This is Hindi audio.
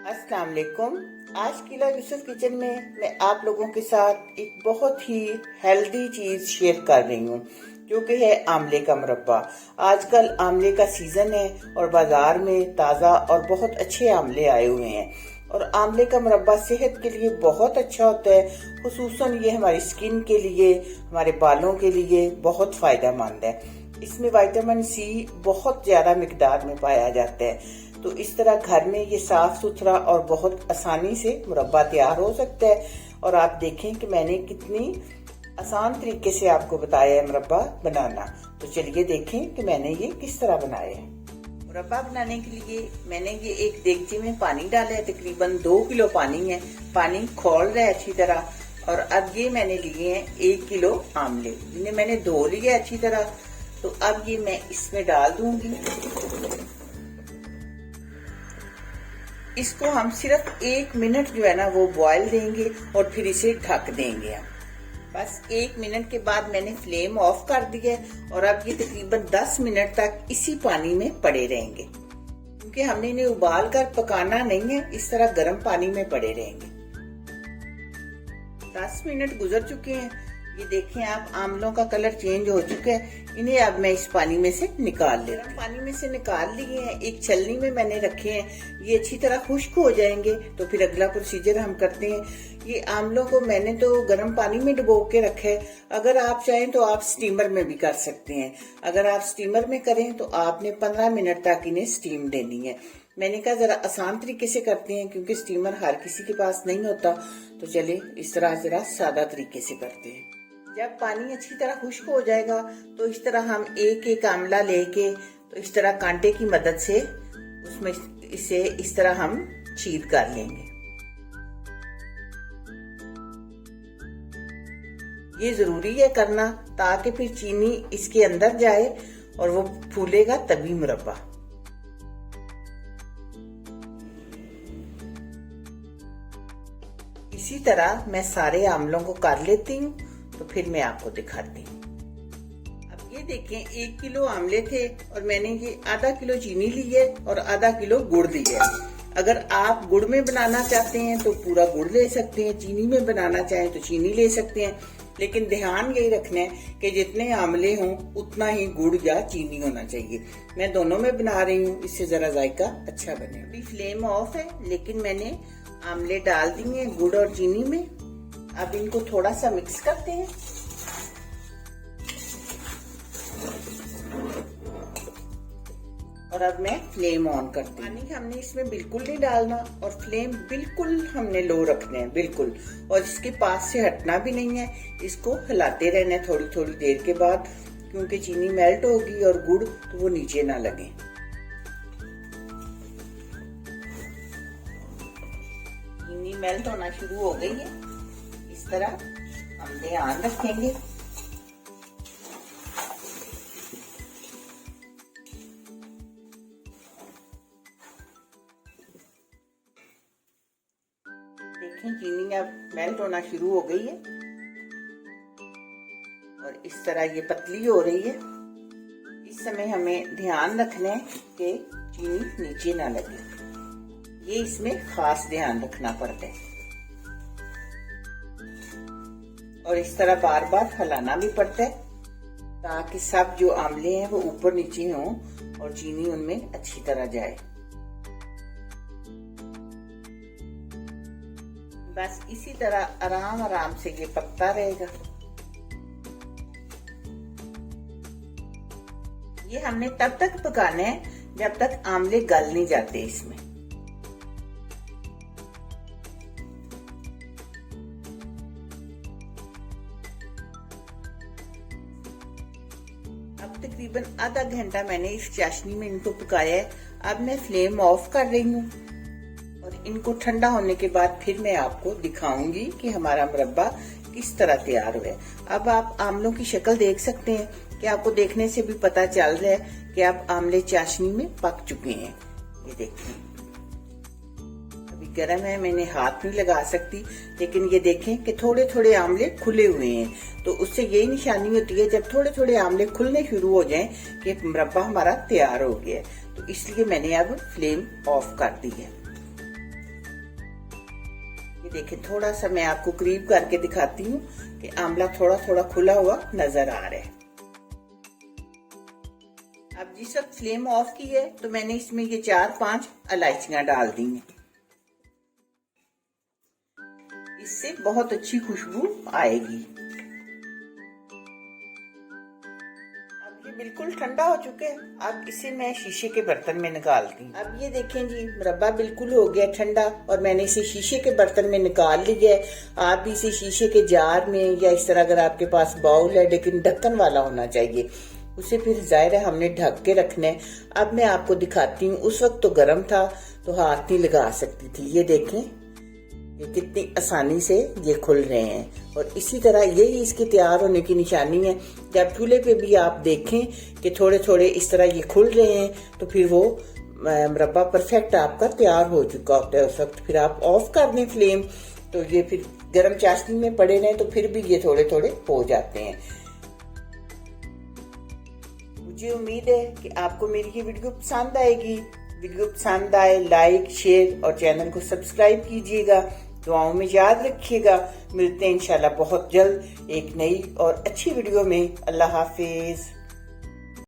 अस्सलाम वालेकुम। आज किला यूसुफ किचन में मैं आप लोगों के साथ एक बहुत ही हेल्दी चीज शेयर कर रही हूँ जो कि है आमले का मुरब्बा। आजकल आमले का सीजन है और बाजार में ताज़ा और बहुत अच्छे आमले आए हुए हैं और आमले का मुरब्बा सेहत के लिए बहुत अच्छा होता है। खुसूसन ये हमारी स्किन के लिए, हमारे बालों के लिए बहुत फायदेमंद है। इसमें विटामिन सी बहुत ज्यादा मिकदार में पाया जाता है। तो इस तरह घर में ये साफ सुथरा और बहुत आसानी से मुरब्बा तैयार हो सकता है। और आप देखें कि मैंने कितनी आसान तरीके से आपको बताया है मुरब्बा बनाना। तो चलिए देखें कि मैंने ये किस तरह बनाया है। मुरब्बा बनाने के लिए मैंने ये एक देगची में पानी डाला है, तकरीबन 2 किलो पानी है। पानी खौल रहा है अच्छी तरह। और अब ये मैंने लिए हैं 1 किलो आमले, जिन्हें मैंने धो लिया अच्छी तरह। तो अब ये मैं इसमें डाल दूंगी। इसको हम सिर्फ 1 मिनट जो है ना वो बॉईल देंगे और फिर इसे ढक देंगे हम। बस 1 मिनट के बाद मैंने फ्लेम ऑफ कर दिया है और अब ये तकरीबन 10 मिनट तक इसी पानी में पड़े रहेंगे, क्योंकि हमने इन्हें उबाल कर पकाना नहीं है, इस तरह गर्म पानी में पड़े रहेंगे। 10 मिनट गुजर चुके हैं। ये देखें आप, आमलों का कलर चेंज हो चुका है। इन्हें अब मैं इस पानी में से निकाल लेती हूँ। पानी में से निकाल लिए हैं, एक छलनी में मैंने रखे हैं। ये अच्छी तरह खुश्क हो जाएंगे तो फिर अगला प्रोसीजर हम करते हैं। ये आमलों को मैंने तो गर्म पानी में डुबो के रखा है। अगर आप चाहें तो आप स्टीमर में भी कर सकते हैं। अगर आप स्टीमर में करें तो आपने 15 मिनट तक इन्हें स्टीम देनी है। मैंने कहा जरा आसान तरीके से करते हैं, क्योंकि स्टीमर हर किसी के पास नहीं होता। तो चले इस तरह जरा सादा तरीके से करते हैं। जब पानी अच्छी तरह खुश्क हो जाएगा तो इस तरह हम एक एक आमला लेके तो इस तरह कांटे की मदद से उसमें इसे इस तरह हम छील कर लेंगे। ये जरूरी है करना, ताकि फिर चीनी इसके अंदर जाए और वो फूलेगा तभी मुरब्बा। इसी तरह मैं सारे आमलों को कर लेती हूँ, तो फिर मैं आपको दिखाती हूँ। अब ये देखें, 1 किलो आमले थे और मैंने ये आधा किलो चीनी ली है और आधा किलो गुड़ लिया है। अगर आप गुड़ में बनाना चाहते हैं तो पूरा गुड़ ले सकते हैं, चीनी में बनाना चाहें तो चीनी ले सकते हैं। लेकिन ध्यान यही रखना है कि जितने आमले हों उतना ही गुड़ या चीनी होना चाहिए। मैं दोनों में बना रही हूँ, इससे जरा जायका अच्छा बने। अभी फ्लेम ऑफ है, लेकिन मैंने आमले डाल दिए गुड़ और चीनी में। अब इनको थोड़ा सा मिक्स करते हैं। और अब मैं फ्लेम ऑन करती हूँ। पानी हमने इसमें बिल्कुल नहीं डालना और फ्लेम बिल्कुल हमने लो रखने हैं, बिल्कुल। और इसके पास से हटना भी नहीं है। इसको हिलाते रहना है थोड़ी थोड़ी देर के बाद, क्योंकि चीनी मेल्ट होगी और गुड़ तो वो नीचे ना लगे। चीनी मेल्ट होना शुरू हो गई है। इस तरह हम ध्यान रखेंगे। देखें, चीनी अब मेल्ट होना शुरू हो गई है और इस तरह ये पतली हो रही है। इस समय हमें ध्यान रखना है कि चीनी नीचे ना लगे। ये इसमें खास ध्यान रखना पड़ता है। और इस तरह बार बार हिलाना भी पड़ता है, ताकि सब जो आमले हैं वो ऊपर नीचे हों और चीनी उनमें अच्छी तरह जाए। बस इसी तरह आराम आराम से ये पकता रहेगा। ये हमने तब तक पकाना है जब तक आमले गल नहीं जाते इसमें। अब तकरीबन आधा घंटा मैंने इस चाशनी में इनको पकाया है। अब मैं फ्लेम ऑफ कर रही हूँ और इनको ठंडा होने के बाद फिर मैं आपको दिखाऊंगी कि हमारा मुरब्बा किस तरह तैयार हुआ है। अब आप आमलों की शक्ल देख सकते हैं कि आपको देखने से भी पता चल रहा है कि आप आमले चाशनी में पक चुके हैं। ये देखिए, अभी गर्म है, मैंने हाथ नहीं लगा सकती, लेकिन ये देखें कि थोड़े थोड़े आमले खुले हुए हैं। तो उससे यही निशानी होती है जब थोड़े थोड़े आमले खुलने शुरू हो जाएं कि मुरब्बा हमारा तैयार हो गया है। तो इसलिए मैंने अब फ्लेम ऑफ कर दी है। ये देखिए, थोड़ा सा मैं आपको करीब करके दिखाती हूँ कि आंवला थोड़ा थोड़ा खुला हुआ नजर आ रहा है। अब जिस वक्त फ्लेम ऑफ की है तो मैंने इसमें ये 4-5 इलायचियां डाल दी हैं। इससे बहुत अच्छी खुशबू आएगी। अब ये बिल्कुल ठंडा हो चुके हैं। अब इसे मैं शीशे के बर्तन में निकालती हूँ। अब ये देखें जी, मुरब्बा बिल्कुल हो गया ठंडा और मैंने इसे शीशे के बर्तन में निकाल लिया है। आप भी इसे शीशे के जार में या इस तरह, अगर आपके पास बाउल है लेकिन ढक्कन वाला होना चाहिए, उसे फिर जाहिर है हमने ढक के रखना है। अब मैं आपको दिखाती हूँ, उस वक्त तो गर्म था तो हाथ नहीं लगा सकती थी। ये देखें, ये कितनी आसानी से ये खुल रहे हैं। और इसी तरह यही इसकी तैयार होने की निशानी है। जब चूल्हे पे भी आप देखें कि थोड़े थोड़े इस तरह ये खुल रहे हैं तो फिर वो मुरब्बा परफेक्ट आपका तैयार हो चुका होता है। उस वक्त फिर आप ऑफ कर दें फ्लेम, तो ये फिर गर्म चाशनी में पड़े रहें तो फिर भी ये थोड़े थोड़े हो जाते हैं। मुझे उम्मीद है कि आपको मेरी ये वीडियो पसंद आएगी। वीडियो पसंद आए लाइक, शेयर और चैनल को सब्सक्राइब कीजिएगा। दुआओं में याद रखिएगा। मिलते हैं इंशाल्लाह बहुत जल्द एक नई और अच्छी वीडियो में। अल्लाह हाफिज।